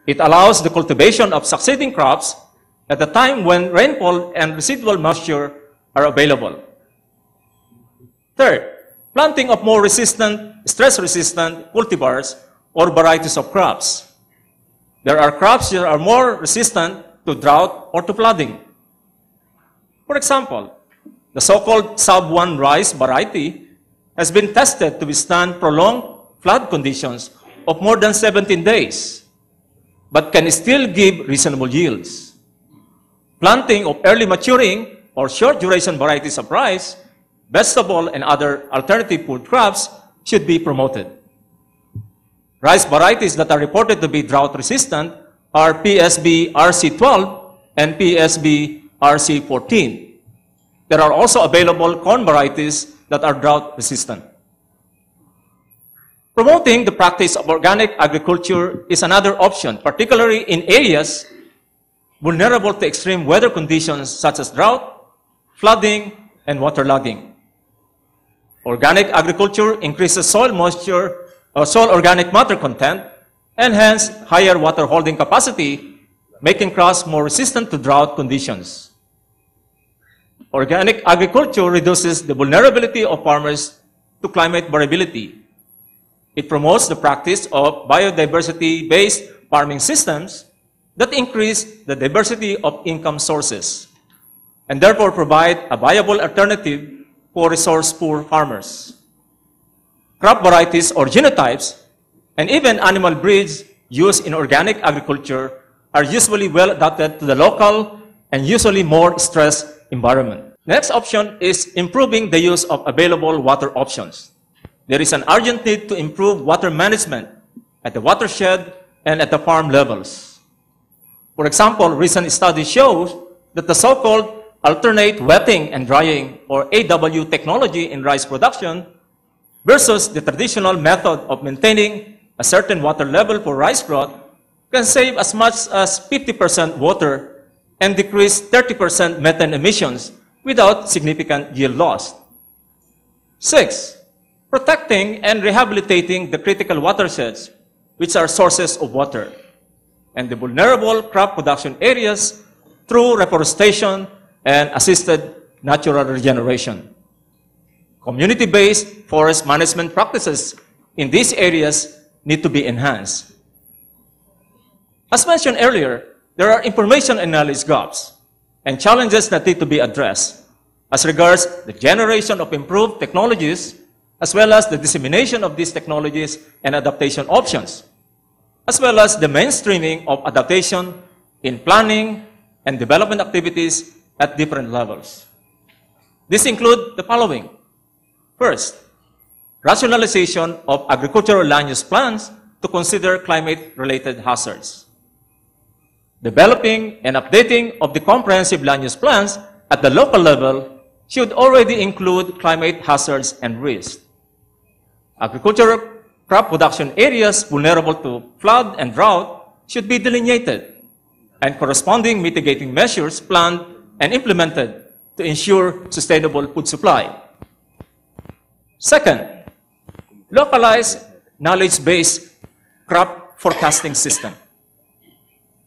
It allows the cultivation of succeeding crops at the time when rainfall and residual moisture are available. Third, planting of more resistant, stress-resistant cultivars or varieties of crops. There are crops that are more resistant to drought or to flooding. For example, the so-called sub-1 rice variety has been tested to withstand prolonged flood conditions of more than 17 days, but can still give reasonable yields. Planting of early maturing or short duration varieties of rice, vegetable, and other alternative food crops should be promoted. Rice varieties that are reported to be drought resistant are PSB RC12 and PSB RC14. There are also available corn varieties that are drought resistant. Promoting the practice of organic agriculture is another option, particularly in areas vulnerable to extreme weather conditions such as drought, flooding, and waterlogging. Organic agriculture increases soil moisture or soil organic matter content and hence higher water holding capacity, making crops more resistant to drought conditions. Organic agriculture reduces the vulnerability of farmers to climate variability. It promotes the practice of biodiversity-based farming systems that increase the diversity of income sources and therefore provide a viable alternative for resource-poor farmers. Crop varieties or genotypes and even animal breeds used in organic agriculture are usually well adapted to the local and usually more stressed environment. Next option is improving the use of available water options. There is an urgent need to improve water management at the watershed and at the farm levels. For example, recent studies show that the so-called alternate wetting and drying or AW technology in rice production versus the traditional method of maintaining a certain water level for rice growth can save as much as 50% water and decrease 30% methane emissions without significant yield loss. 6. Protecting and rehabilitating the critical watersheds, which are sources of water, and the vulnerable crop production areas through reforestation and assisted natural regeneration. Community-based forest management practices in these areas need to be enhanced. As mentioned earlier, there are information and knowledge gaps and challenges that need to be addressed as regards the generation of improved technologies as well as the dissemination of these technologies and adaptation options, as well as the mainstreaming of adaptation in planning and development activities at different levels. These include the following. First, rationalization of agricultural land use plans to consider climate-related hazards. Developing and updating of the comprehensive land use plans at the local level should already include climate hazards and risks. Agricultural crop production areas vulnerable to flood and drought should be delineated, and corresponding mitigating measures planned and implemented to ensure sustainable food supply. Second, localized knowledge-based crop forecasting system.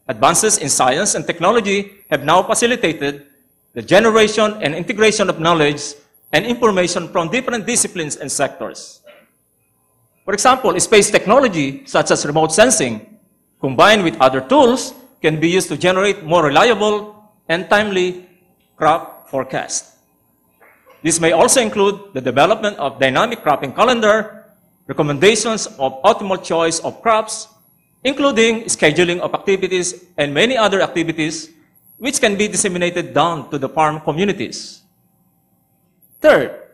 Advances in science and technology have now facilitated the generation and integration of knowledge and information from different disciplines and sectors. For example, space technology, such as remote sensing, combined with other tools, can be used to generate more reliable and timely crop forecasts. This may also include the development of dynamic cropping calendar, recommendations of optimal choice of crops, including scheduling of activities and many other activities which can be disseminated down to the farm communities. Third,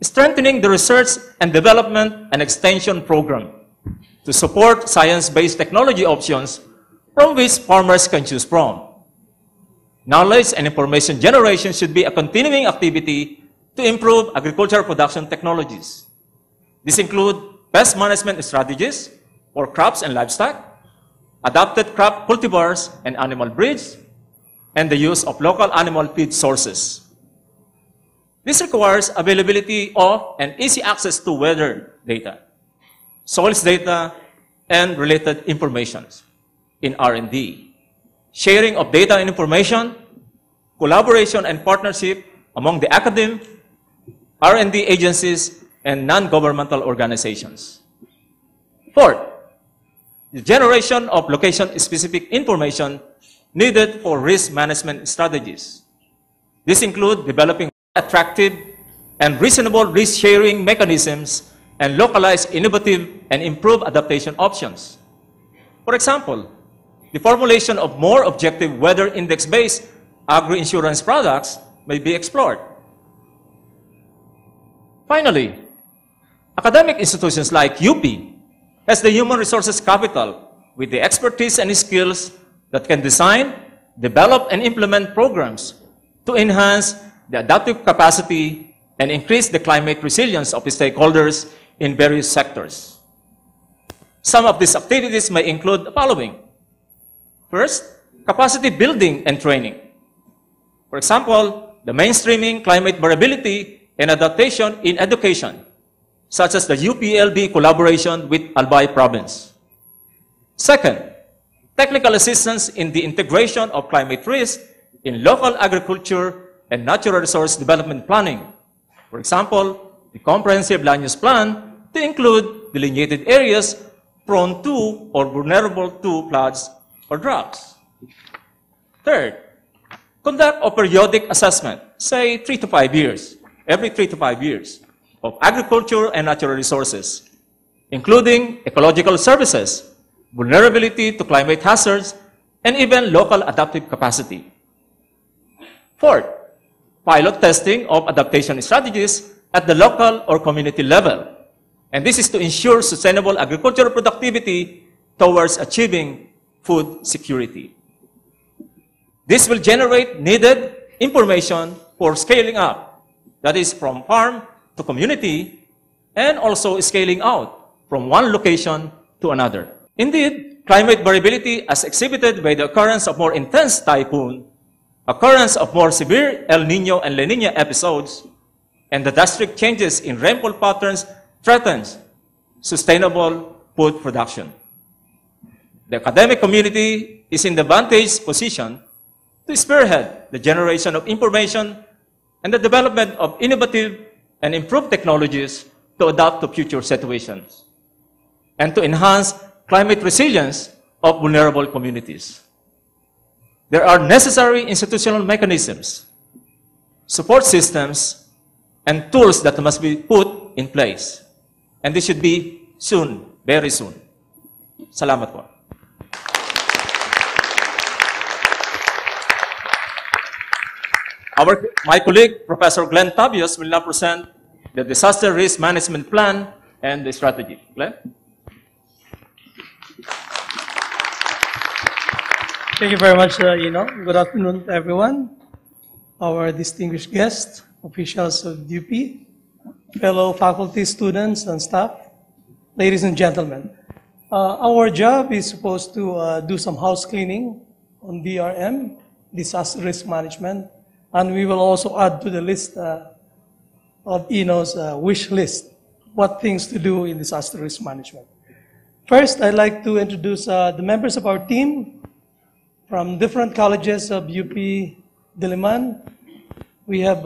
strengthening the research and development and extension program to support science-based technology options from which farmers can choose from. Knowledge and information generation should be a continuing activity to improve agricultural production technologies. These include pest management strategies for crops and livestock, adapted crop cultivars and animal breeds, and the use of local animal feed sources. This requires availability of and easy access to weather data, soils data, and related information. in R&D, sharing of data and information, collaboration and partnership among the academe, R&D agencies, and non-governmental organizations. Fourth, the generation of location-specific information needed for risk management strategies. This includes developing attractive and reasonable risk-sharing mechanisms and localized, innovative, and improved adaptation options. For example, the formulation of more objective weather index-based agri-insurance products may be explored. Finally, academic institutions like UP has the human resources capital with the expertise and skills that can design, develop, and implement programs to enhance the adaptive capacity and increase the climate resilience of the stakeholders in various sectors. Some of these activities may include the following. First, capacity building and training. For example, the mainstreaming climate variability and adaptation in education, such as the UPLB collaboration with Albay Province. Second, technical assistance in the integration of climate risk in local agriculture and natural resource development planning. For example, the comprehensive land use plan to include delineated areas prone to or vulnerable to floods or droughts. Third, conduct a periodic assessment, say every 3 to 5 years, of agriculture and natural resources, including ecological services, vulnerability to climate hazards, and even local adaptive capacity. Fourth, pilot testing of adaptation strategies at the local or community level. And this is to ensure sustainable agricultural productivity towards achieving food security. This will generate needed information for scaling up, that is from farm to community, and also scaling out from one location to another. Indeed, climate variability as exhibited by the occurrence of more intense typhoon, occurrence of more severe El Niño and La Niña episodes, and the drastic changes in rainfall patterns threatens sustainable food production. The academic community is in the advantageous position to spearhead the generation of information and the development of innovative and improved technologies to adapt to future situations and to enhance climate resilience of vulnerable communities. There are necessary institutional mechanisms, support systems, and tools that must be put in place. And this should be soon, very soon. Salamat po. My colleague, Professor Glenn Tabios, will now present the Disaster Risk Management Plan and the strategy. Glenn? Thank you very much, Good afternoon, everyone. Our distinguished guests, officials of UP, fellow faculty, students, and staff, ladies and gentlemen. Our job is supposed to do some house cleaning on DRM, disaster risk management, and we will also add to the list of Eno's wish list, what things to do in disaster risk management. First, I'd like to introduce the members of our team from different colleges of UP Diliman. We have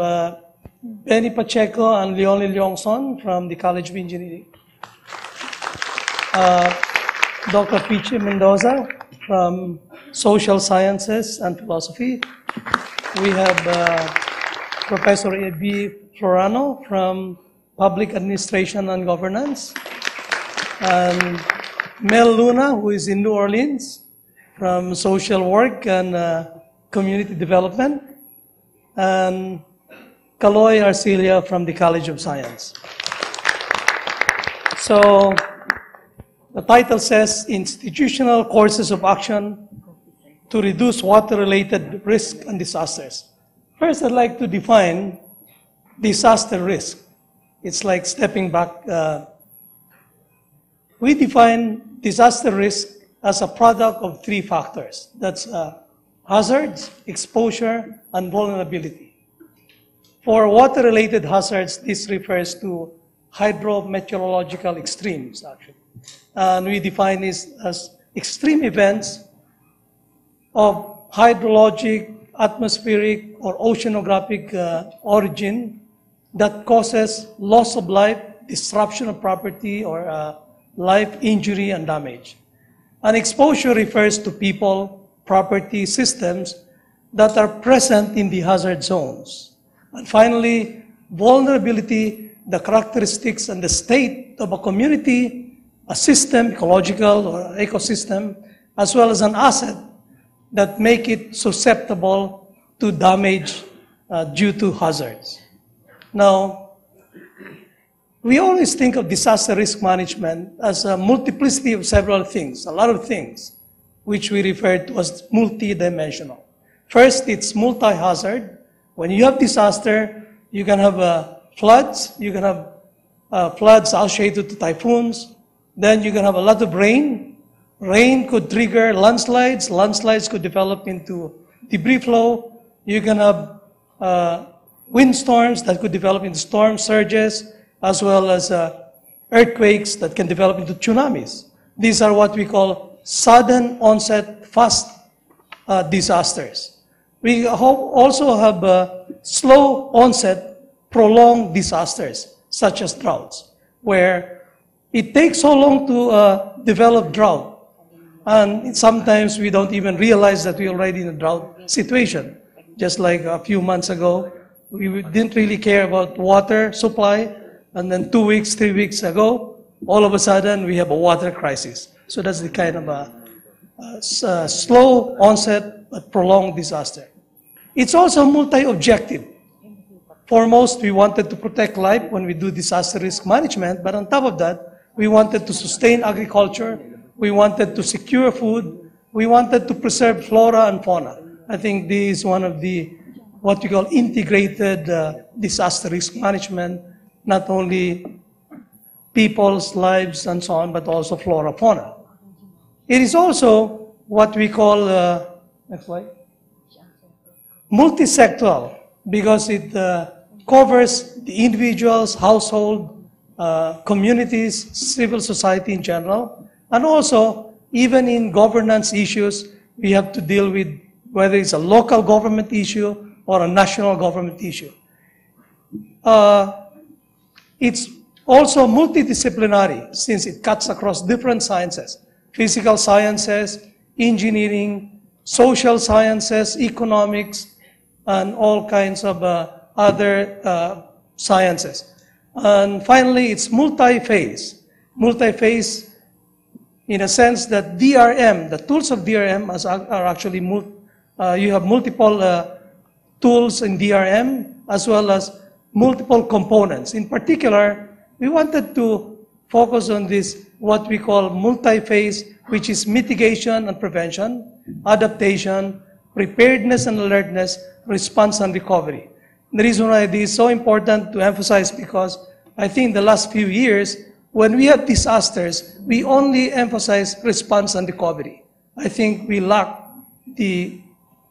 Benny Pacheco and Leonie Leongson from the College of Engineering. Dr. Pichi Mendoza from Social Sciences and Philosophy. We have Professor A.B. Florano from Public Administration and Governance. And Mel Luna, who is in New Orleans, from Social Work and Community Development. And Kaloy Arcelia from the College of Science. So, the title says, Institutional Courses of Action to Reduce Water-Related Risk and Disasters. First, I'd like to define disaster risk. It's like stepping back. We define disaster risk as a product of 3 factors. That's hazards, exposure, and vulnerability. For water-related hazards, this refers to hydrometeorological extremes, actually. And we define this as extreme events of hydrologic, atmospheric, or oceanographic origin that causes loss of life, disruption of property, or life injury and damage. And exposure refers to people, property, systems that are present in the hazard zones. And finally, vulnerability, the characteristics and the state of a community, a system, ecological or ecosystem, as well as an asset that make it susceptible to damage due to hazards. Now, we always think of disaster risk management as a multiplicity of several things, a lot of things, which we refer to as multidimensional. First, it's multi-hazard. When you have disaster, you can have floods. You can have floods associated to typhoons. Then you can have a lot of rain. Rain could trigger landslides. Landslides could develop into debris flow. You can have windstorms that could develop into storm surges, as well as earthquakes that can develop into tsunamis. These are what we call sudden onset, fast disasters. We also have slow onset, prolonged disasters, such as droughts, where it takes so long to develop drought. And sometimes we don't even realize that we're already in a drought situation. Just like a few months ago, we didn't really care about water supply, and then 2 weeks, 3 weeks ago, all of a sudden we have a water crisis. So that's the kind of a slow onset but prolonged disaster. It's also multi-objective. Foremost, we wanted to protect life when we do disaster risk management, but on top of that, we wanted to sustain agriculture, we wanted to secure food, we wanted to preserve flora and fauna. I think this is one of the, what we call integrated disaster risk management, not only people's lives and so on, but also flora, fauna. It is also what we call, next slide, multi-sectoral, because it covers the individuals, household, communities, civil society in general, and also even in governance issues, we have to deal with whether it's a local government issue or a national government issue. It's also multidisciplinary, since it cuts across different sciences: physical sciences, engineering, social sciences, economics, and all kinds of other sciences. And finally, it's multi-phase. Multi-phase in a sense that DRM, the tools of DRM are actually, you have multiple tools in DRM as well as multiple components. In particular, we wanted to focus on this, what we call multi-phase, which is mitigation and prevention, adaptation, preparedness and alertness, response and recovery. The reason why this is so important to emphasize, because I think the last few years, when we have disasters, we only emphasize response and recovery. I think we lack the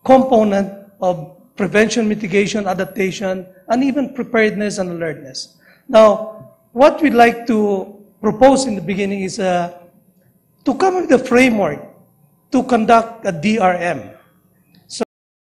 component of prevention, mitigation, adaptation, and even preparedness and alertness. Now, what we'd like to propose in the beginning is to come up with a framework to conduct a DRM.